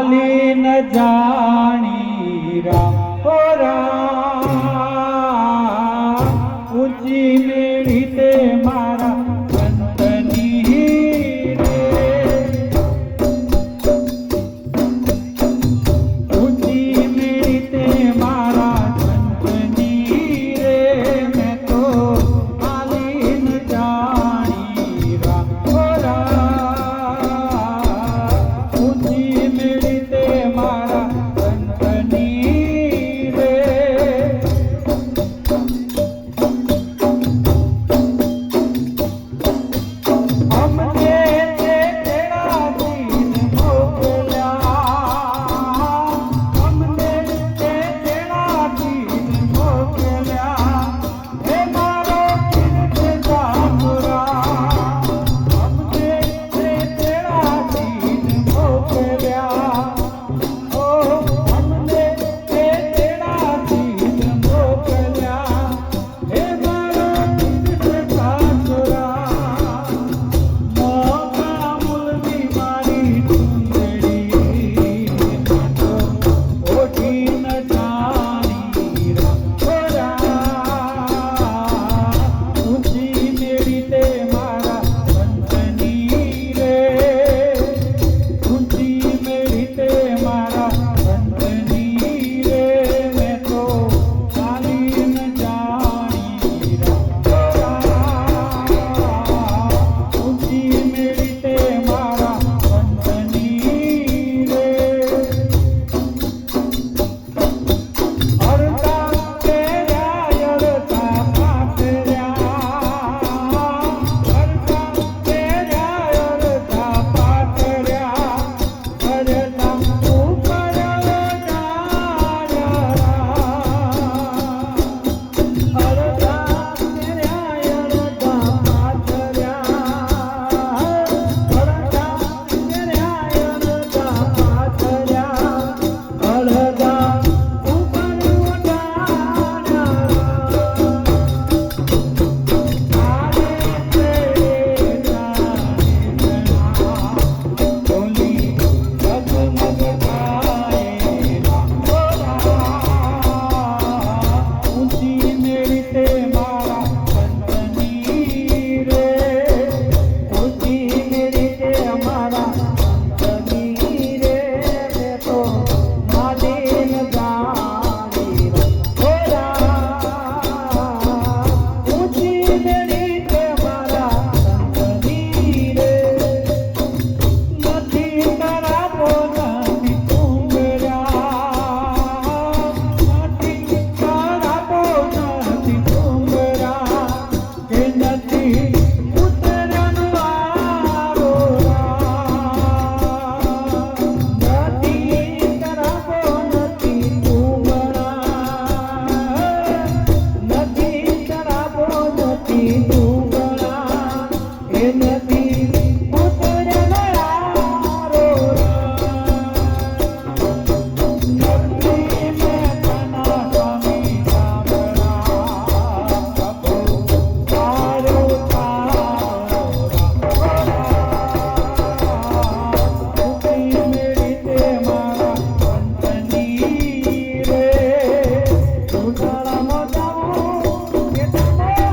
માલી ન જાણી રામ ઓ રામ ઊંચી મેળી તે મારા સંતની રે ઊંચી મેળી તે મારા સંતની રે મેં તો માલી ન જાણી રામ ઓ રામ ઊંચી મેળી તે મારા સંતની રે અમને તે તેડાથી મોકલ્યા અમને તે તેડાથી મોકલ્યા હે મારો કીર્ત જામુરા અમને તે તેડાથી મોકલ્યા ઓ અમને તે તેડાથી મોકલ્યા હે મારો કીર્ત જામુરા મોગા મુલની મારી ચૂંદડી તો ઓઢી ન જાણી રામ ઊંચી મેળી તે મારા સંતની રે ઊંચી મેળી તે મારા સંતની રે મેં તો માલી ન જાણી રામ ઊંચી મેળી તે મારા સંતની રે અરતા તેર્યા અરતા પાતર્યા અરતા તેર્યા અરતા પાતર્યા અરતા ઉપર જાયા અરતા તેર્યા અરતા પાતર્યા અરતા તેર્યા અરતા પાતર્યા અરતા ઉપર ઊંચી મેળી તે મારા સંતની રે ઊંચી મેળી તે અમારા સંતની રે મેં તો માલી ન જાણી ઓ રામ ઊંચી મેળી તે મારા સંતની રે નથી કરાવો નથી કુંભરા નથી કરાવો નથી કુંભરા કે નથી ઉતરન વારો નથી કરાવો નથી કુંભરા નથી કરાવો નથી કુંભરા એ નથી